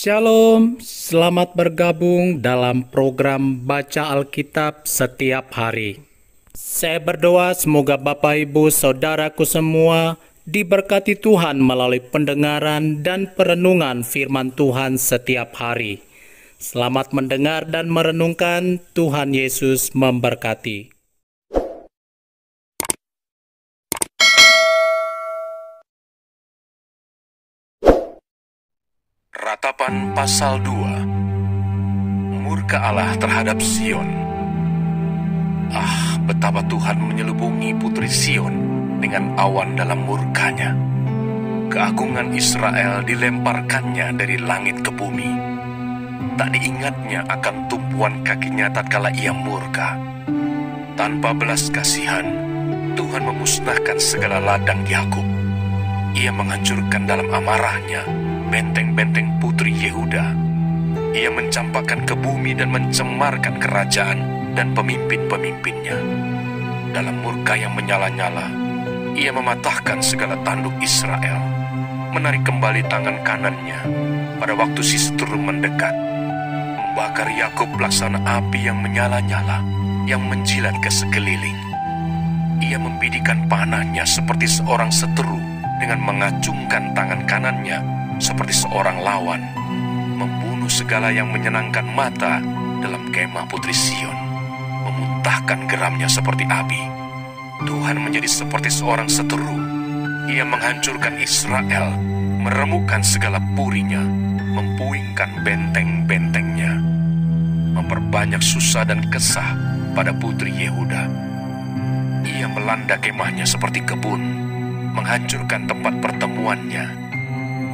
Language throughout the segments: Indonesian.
Shalom, selamat bergabung dalam program Baca Alkitab setiap hari. Saya berdoa semoga Bapak Ibu Saudaraku semua diberkati Tuhan melalui pendengaran dan perenungan firman Tuhan setiap hari. Selamat mendengar dan merenungkan. Tuhan Yesus memberkati. Ratapan pasal 2. Murka Allah terhadap Sion. Betapa Tuhan menyelubungi putri Sion dengan awan dalam murkanya. Keagungan Israel dilemparkannya dari langit ke bumi. Tak diingatnya akan tumpuan kakinya tatkala ia murka. Tanpa belas kasihan, Tuhan memusnahkan segala ladang Yakub. Ia menghancurkan dalam amarahnya benteng-benteng putri Yehuda. Ia mencampakkan ke bumi dan mencemarkan kerajaan dan pemimpin-pemimpinnya. Dalam murka yang menyala-nyala, ia mematahkan segala tanduk Israel, menarik kembali tangan kanannya pada waktu si seturu mendekat, membakar Yakub laksana api yang menyala-nyala, yang menjilat ke sekeliling. Ia membidikan panahnya seperti seorang seteru dengan mengacungkan tangan kanannya seperti seorang lawan, membunuh segala yang menyenangkan mata dalam kemah putri Sion, memuntahkan geramnya seperti api. Tuhan menjadi seperti seorang seteru. Ia menghancurkan Israel, meremukkan segala purinya, mempuingkan benteng-bentengnya, memperbanyak susah dan kesah pada putri Yehuda. Ia melanda kemahnya seperti kebun, menghancurkan tempat pertemuannya.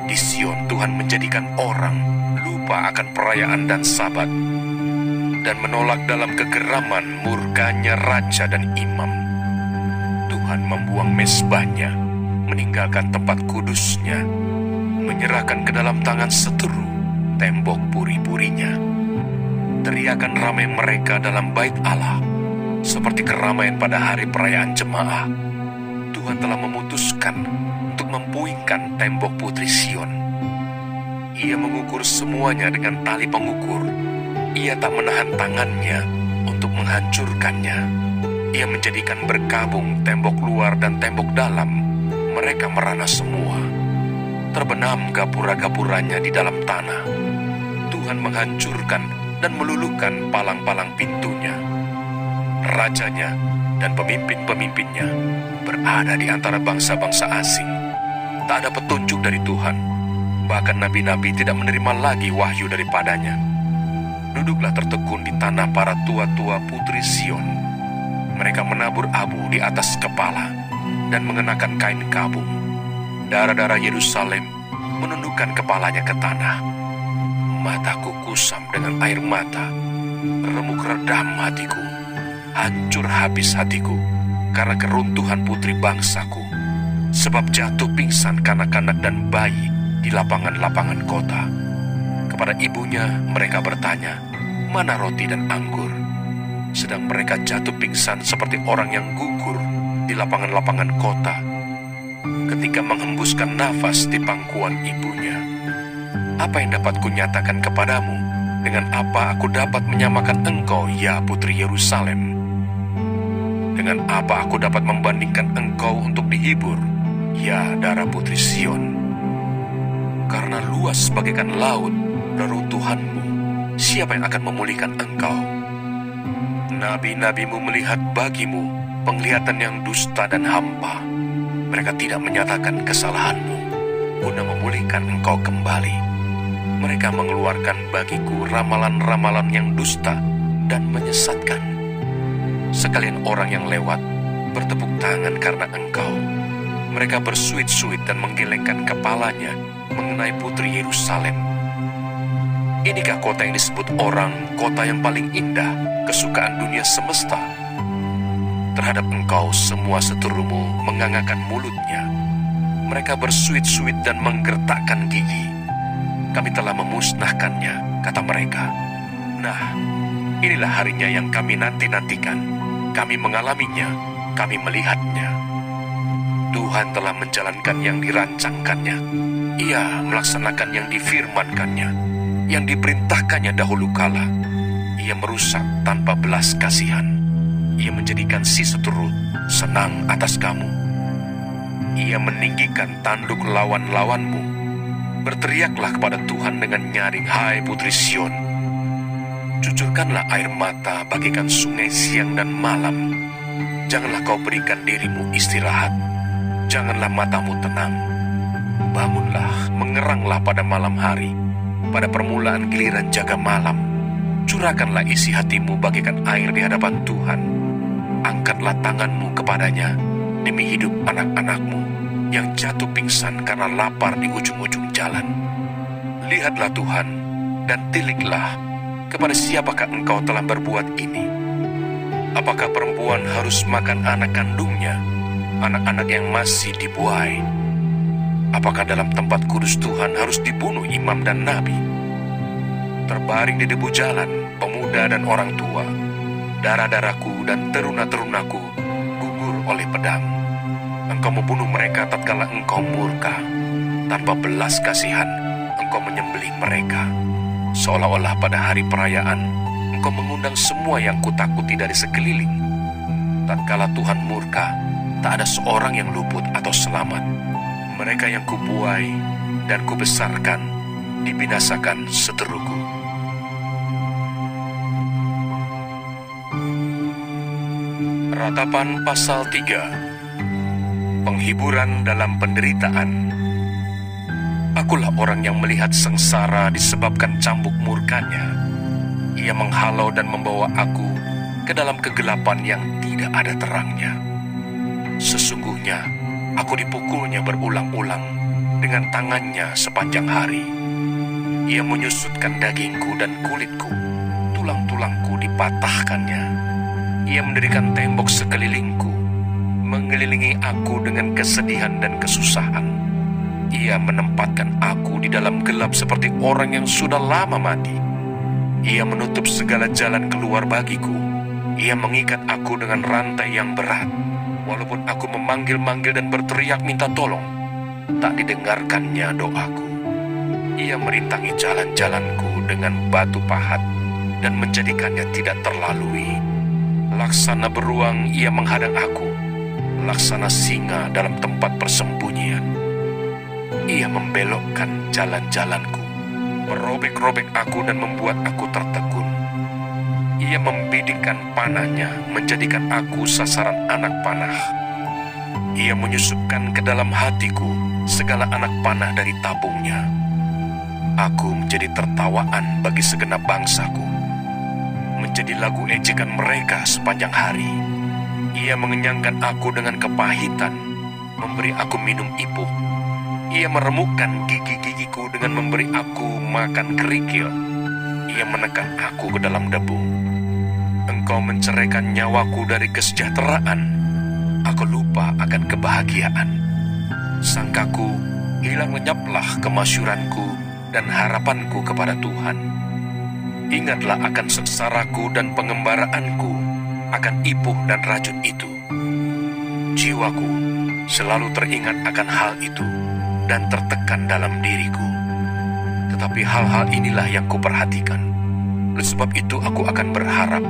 Di Sion Tuhan menjadikan orang lupa akan perayaan dan sabat, dan menolak dalam kegeraman murkanya raja dan imam. Tuhan membuang mezbahnya, meninggalkan tempat kudusnya, menyerahkan ke dalam tangan seteru tembok puri-purinya. Teriakan ramai mereka dalam bait Allah, seperti keramaian pada hari perayaan jemaah. Tuhan telah memutuskan untuk mempuingkan tembok putri Sion. Ia mengukur semuanya dengan tali pengukur. Ia tak menahan tangannya untuk menghancurkannya. Ia menjadikan berkabung tembok luar dan tembok dalam. Mereka merana semua. Terbenam gapura-gapuranya di dalam tanah. Tuhan menghancurkan dan meluluhkan palang-palang pintunya. Rajanya dan pemimpin-pemimpinnya berada di antara bangsa-bangsa asing. Tak ada petunjuk dari Tuhan. Bahkan nabi-nabi tidak menerima lagi wahyu daripadanya. Duduklah tertekun di tanah para tua-tua putri Sion. Mereka menabur abu di atas kepala dan mengenakan kain kabung. Darah-darah Yerusalem menundukkan kepalanya ke tanah. Mataku kusam dengan air mata. Remuk redam hatiku. Hancur habis hatiku karena keruntuhan putri bangsaku. Sebab jatuh pingsan kanak-kanak dan bayi di lapangan-lapangan kota. Kepada ibunya mereka bertanya, "Mana roti dan anggur?" Sedang mereka jatuh pingsan seperti orang yang gugur di lapangan-lapangan kota ketika menghembuskan nafas di pangkuan ibunya. Apa yang dapat kunyatakan kepadamu? Dengan apa aku dapat menyamakan engkau, ya putri Yerusalem? Dengan apa aku dapat membandingkan engkau untuk dihibur, ya darah putri Sion? Karena luas bagaikan laut reruntuhanmu, siapa yang akan memulihkan engkau? Nabi-nabimu melihat bagimu penglihatan yang dusta dan hampa. Mereka tidak menyatakan kesalahanmu guna memulihkan engkau kembali. Mereka mengeluarkan bagiku ramalan-ramalan yang dusta dan menyesatkan. Sekalian orang yang lewat bertepuk tangan karena engkau. Mereka bersuit-suit dan menggelengkan kepalanya mengenai putri Yerusalem. Inikah kota yang disebut orang kota yang paling indah, kesukaan dunia semesta? Terhadap engkau semua seterumu mengangakan mulutnya. Mereka bersuit-suit dan menggertakkan gigi. Kami telah memusnahkannya, kata mereka. Nah, inilah harinya yang kami nanti-nantikan. Kami mengalaminya, kami melihatnya. Tuhan telah menjalankan yang dirancangkannya. Ia melaksanakan yang difirmankannya. yang diperintahkannya dahulu kala. Ia merusak tanpa belas kasihan. Ia menjadikan si seturut senang atas kamu. Ia meninggikan tanduk lawan-lawanmu. Berteriaklah kepada Tuhan dengan nyaring, hai putri Sion. Cucurkanlah air mata bagaikan sungai siang dan malam. Janganlah kau berikan dirimu istirahat. Janganlah matamu tenang. Bangunlah, mengeranglah pada malam hari. Pada permulaan giliran jaga malam, curahkanlah isi hatimu bagaikan air di hadapan Tuhan. Angkatlah tanganmu kepadanya demi hidup anak-anakmu yang jatuh pingsan karena lapar di ujung-ujung jalan. Lihatlah Tuhan dan tiliklah, kepada siapakah engkau telah berbuat ini? Apakah perempuan harus makan anak kandungnya, anak-anak yang masih dibuai? Apakah dalam tempat kudus Tuhan harus dibunuh imam dan nabi? Terbaring di debu jalan, pemuda dan orang tua, darah-darahku dan teruna-terunaku gugur oleh pedang. Engkau membunuh mereka tatkala engkau murka. Tanpa belas kasihan, engkau menyembelih mereka. Seolah-olah pada hari perayaan, engkau mengundang semua yang kutakuti dari sekeliling. Tatkala Tuhan murka, tak ada seorang yang luput atau selamat. Mereka yang kubuai dan kubesarkan, dibinasakan seteruku. Ratapan pasal 3. Penghiburan dalam penderitaan. Akulah orang yang melihat sengsara disebabkan cambuk murkanya. Ia menghalau dan membawa aku ke dalam kegelapan yang tidak ada terangnya. Sesungguhnya aku dipukulnya berulang-ulang dengan tangannya sepanjang hari. Ia menyusutkan dagingku dan kulitku, tulang-tulangku dipatahkannya. Ia mendirikan tembok sekelilingku, mengelilingi aku dengan kesedihan dan kesusahan. Ia menempatkan aku di dalam gelap seperti orang yang sudah lama mati. Ia menutup segala jalan keluar bagiku. Ia mengikat aku dengan rantai yang berat. Walaupun aku memanggil-manggil dan berteriak minta tolong, tak didengarkannya doaku. Ia merintangi jalan-jalanku dengan batu pahat dan menjadikannya tidak terlalui. Laksana beruang ia menghadang aku, laksana singa dalam tempat persembunyian. Ia membelokkan jalan-jalanku, merobek-robek aku dan membuat aku tertegun. Ia membidikkan panahnya, menjadikan aku sasaran anak panah. Ia menyusupkan ke dalam hatiku segala anak panah dari tabungnya. Aku menjadi tertawaan bagi segenap bangsaku, menjadi lagu ejekan mereka sepanjang hari. Ia mengenyangkan aku dengan kepahitan, memberi aku minum ipuk. Ia meremukkan gigi-gigiku dengan memberi aku makan kerikil. Ia menekan aku ke dalam debu. Engkau menceraikan nyawaku dari kesejahteraan. Aku lupa akan kebahagiaan. Sangkaku hilang lenyaplah kemasyuranku dan harapanku kepada Tuhan. Ingatlah akan sengsaraku dan pengembaraanku, akan ipuh dan racun itu. Jiwaku selalu teringat akan hal itu dan tertekan dalam diriku. Tetapi hal-hal inilah yang kuperhatikan. Oleh sebab itu aku akan berharap.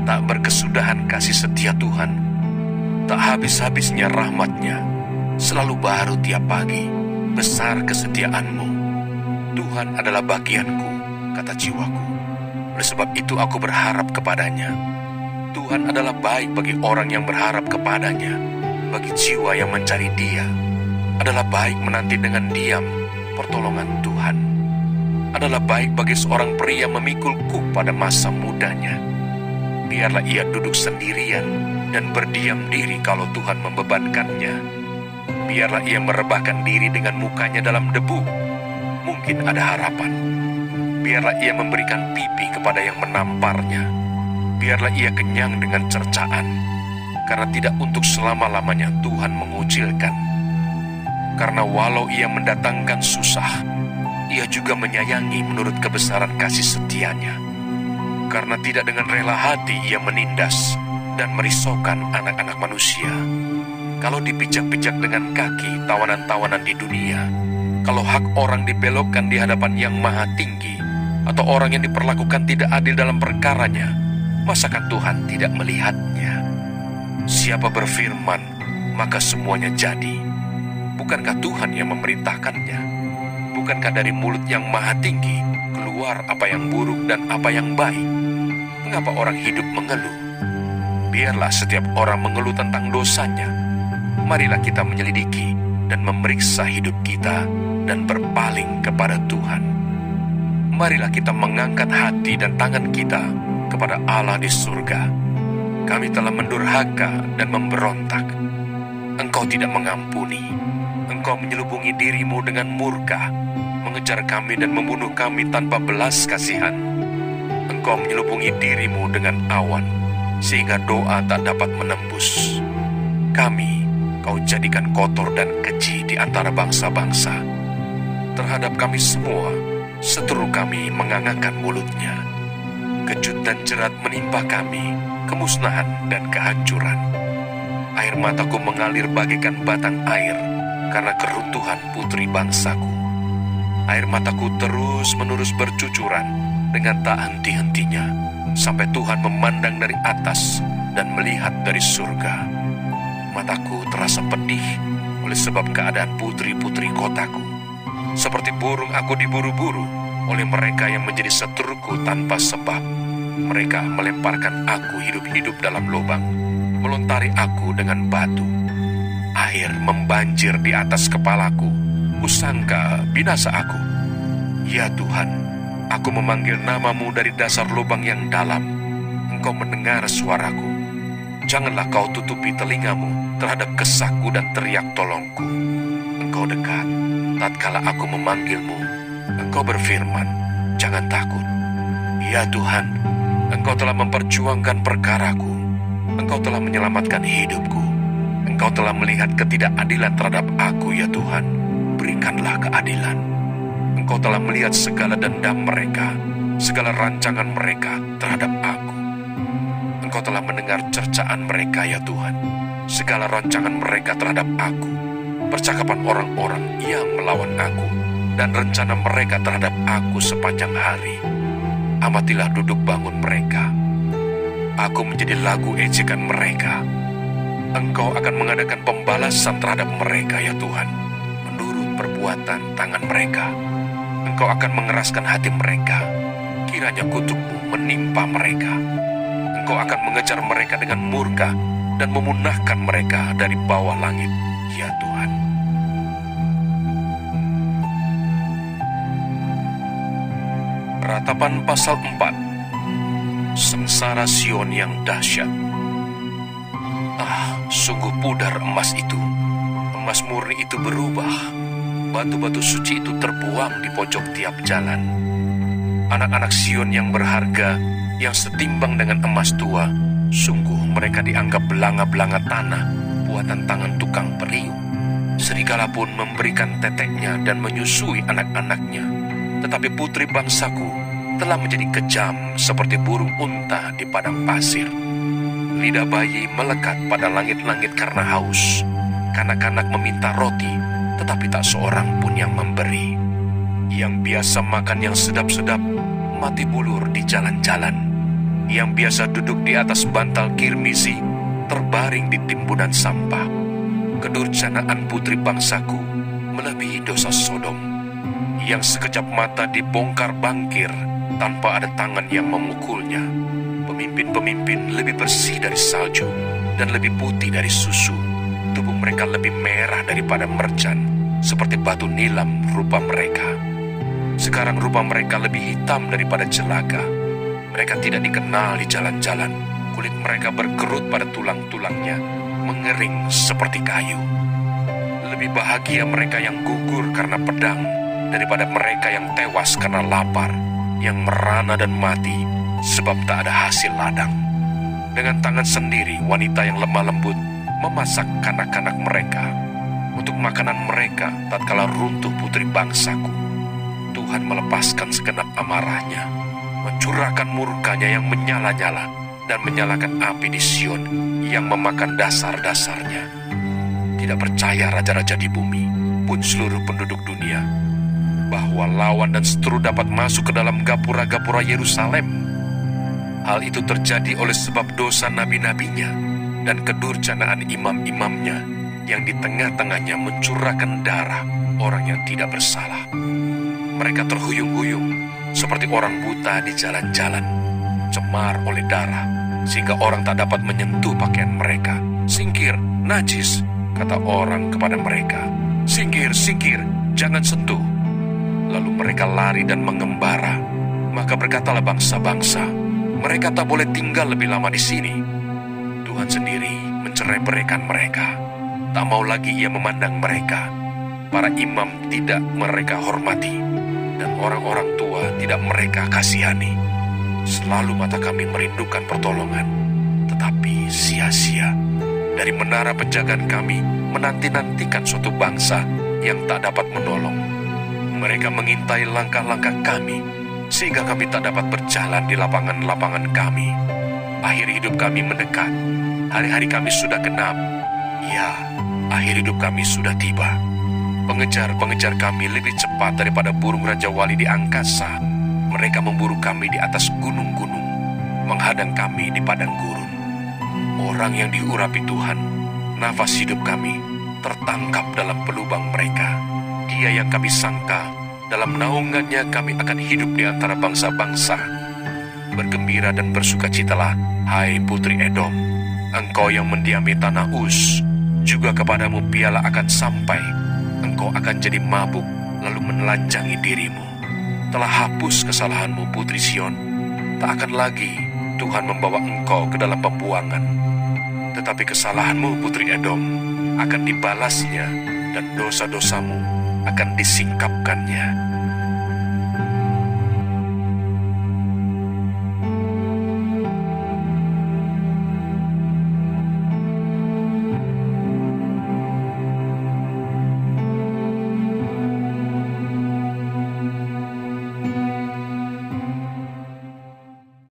Tak berkesudahan kasih setia Tuhan, tak habis-habisnya rahmat-Nya, selalu baru tiap pagi, besar kesetiaan-Mu. Tuhan adalah bagianku, kata jiwaku. Oleh sebab itu aku berharap kepadanya. Tuhan adalah baik bagi orang yang berharap kepadanya, bagi jiwa yang mencari Dia. Adalah baik menanti dengan diam pertolongan Tuhan. Adalah baik bagi seorang pria memikul kuk pada masa mudanya. Biarlah ia duduk sendirian dan berdiam diri kalau Tuhan membebankannya. Biarlah ia merebahkan diri dengan mukanya dalam debu. Mungkin ada harapan. Biarlah ia memberikan pipi kepada yang menamparnya. Biarlah ia kenyang dengan cercaan, karena tidak untuk selama-lamanya Tuhan mengucilkan. Karena walau ia mendatangkan susah, ia juga menyayangi menurut kebesaran kasih setianya. Karena tidak dengan rela hati ia menindas dan merisaukan anak-anak manusia. Kalau dipijak-pijak dengan kaki tawanan-tawanan di dunia, kalau hak orang dibelokkan di hadapan yang maha tinggi, atau orang yang diperlakukan tidak adil dalam perkaranya, masakah Tuhan tidak melihatnya? Siapa berfirman, maka semuanya jadi. Bukankah Tuhan yang memerintahkannya? Bukankah dari mulut yang maha tinggi keluar apa yang buruk dan apa yang baik? Mengapa orang hidup mengeluh? Biarlah setiap orang mengeluh tentang dosanya. Marilah kita menyelidiki dan memeriksa hidup kita dan berpaling kepada Tuhan. Marilah kita mengangkat hati dan tangan kita kepada Allah di surga. Kami telah mendurhaka dan memberontak. Engkau tidak mengampuni. Engkau menyelubungi dirimu dengan murka, mengejar kami dan membunuh kami tanpa belas kasihan. Engkau menyelubungi dirimu dengan awan, sehingga doa tak dapat menembus. Kami Kau jadikan kotor dan keji di antara bangsa-bangsa. Terhadap kami semua, seteru kami mengangangkan mulutnya. Kejut dan jerat menimpa kami, kemusnahan dan kehancuran. Air mataku mengalir bagaikan batang air karena keruntuhan putri bangsaku. Air mataku terus-menerus bercucuran dengan tak henti-hentinya, sampai Tuhan memandang dari atas dan melihat dari surga. Mataku terasa pedih oleh sebab keadaan putri-putri kotaku. Seperti burung aku diburu-buru oleh mereka yang menjadi seteruku tanpa sebab. Mereka melemparkan aku hidup-hidup dalam lubang, melontari aku dengan batu. Air membanjir di atas kepalaku, kusangka binasa aku. Ya Tuhan, aku memanggil namamu dari dasar lubang yang dalam. Engkau mendengar suaraku. Janganlah kau tutupi telingamu terhadap kesahku dan teriak tolongku. Engkau dekat, tatkala aku memanggilmu. Engkau berfirman, jangan takut. Ya Tuhan, Engkau telah memperjuangkan perkaraku. Engkau telah menyelamatkan hidupku. Engkau telah melihat ketidakadilan terhadap aku, ya Tuhan. Berikanlah keadilan. Engkau telah melihat segala dendam mereka, segala rancangan mereka terhadap aku. Engkau telah mendengar cercaan mereka, ya Tuhan, segala rancangan mereka terhadap aku, percakapan orang-orang yang melawan aku, dan rencana mereka terhadap aku sepanjang hari. Amatilah duduk bangun mereka. Aku menjadi lagu ejekan mereka. Engkau akan mengadakan pembalasan terhadap mereka, ya Tuhan, menurut perbuatan tangan mereka. Engkau akan mengeraskan hati mereka, kiranya kutukmu menimpa mereka. Engkau akan mengejar mereka dengan murka dan memunahkan mereka dari bawah langit, ya Tuhan. Ratapan pasal 4. Sengsara Sion yang dahsyat. Ah, sungguh pudar emas itu. Emas murni itu berubah. Batu-batu suci itu terbuang di pojok tiap jalan. Anak-anak Sion yang berharga, yang setimbang dengan emas tua, sungguh mereka dianggap belanga-belanga tanah buatan tangan tukang periuk. Serigala pun memberikan teteknya dan menyusui anak-anaknya. Tetapi putri bangsaku telah menjadi kejam seperti burung unta di padang pasir. Lidah bayi melekat pada langit-langit karena haus. Kanak-kanak meminta roti, tetapi tak seorang pun yang memberi. Yang biasa makan yang sedap-sedap, mati bulur di jalan-jalan. Yang biasa duduk di atas bantal kirmizi, terbaring di timbunan sampah. Kedurjanaan putri bangsaku melebihi dosa Sodom. Yang sekejap mata dibongkar bangkir tanpa ada tangan yang memukulnya. Pemimpin-pemimpin lebih bersih dari salju dan lebih putih dari susu. Tubuh mereka lebih merah daripada mercan, seperti batu nilam rupa mereka. Sekarang rupa mereka lebih hitam daripada jelaga. Mereka tidak dikenal di jalan-jalan. Kulit mereka berkerut pada tulang-tulangnya, mengering seperti kayu. Lebih bahagia mereka yang gugur karena pedang daripada mereka yang tewas karena lapar, yang merana dan mati sebab tak ada hasil ladang. Dengan tangan sendiri wanita yang lemah lembut memasak kanak-kanak mereka. Untuk makanan mereka tatkala runtuh putri bangsaku. Tuhan melepaskan segenap amarahnya, mencurahkan murkanya yang menyala-nyala, dan menyalakan api di Sion yang memakan dasar-dasarnya. Tidak percaya raja-raja di bumi, pun seluruh penduduk dunia. bahwa lawan dan seteru dapat masuk ke dalam gapura-gapura Yerusalem. Hal itu terjadi oleh sebab dosa nabi-nabinya dan kedurjanaan imam-imamnya yang di tengah-tengahnya mencurahkan darah orang yang tidak bersalah. Mereka terhuyung-huyung seperti orang buta di jalan-jalan, cemar oleh darah, sehingga orang tak dapat menyentuh pakaian mereka. "Singkir, najis," kata orang kepada mereka. "Singkir, singkir, jangan sentuh." Lalu mereka lari dan mengembara. Maka berkatalah bangsa-bangsa, "Mereka tak boleh tinggal lebih lama di sini." Tuhan sendiri mencerai-beraikan mereka. Tak mau lagi ia memandang mereka. Para imam tidak mereka hormati, dan orang-orang tua tidak mereka kasihani. Selalu mata kami merindukan pertolongan, tetapi sia-sia. Dari menara penjagaan kami menanti-nantikan suatu bangsa yang tak dapat menolong. Mereka mengintai langkah-langkah kami, sehingga kami tak dapat berjalan di lapangan-lapangan kami. Akhir hidup kami mendekat. Hari-hari kami sudah genap. Ya, akhir hidup kami sudah tiba. Pengejar-pengejar kami lebih cepat daripada burung Raja Wali di angkasa. Mereka memburu kami di atas gunung-gunung, menghadang kami di padang gurun. Orang yang diurapi Tuhan, nafas hidup kami tertangkap dalam pelubang mereka. Dia yang kami sangka, dalam naungannya kami akan hidup di antara bangsa-bangsa. Bergembira dan bersukacitalah, hai putri Edom, engkau yang mendiami tanah Uz. Juga kepadamu piala akan sampai. Engkau akan jadi mabuk, lalu menelanjangi dirimu. Telah hapus kesalahanmu, putri Sion. Tak akan lagi Tuhan membawa engkau ke dalam pembuangan. Tetapi kesalahanmu, putri Edom, akan dibalasnya, dan dosa-dosamu akan disingkapkannya.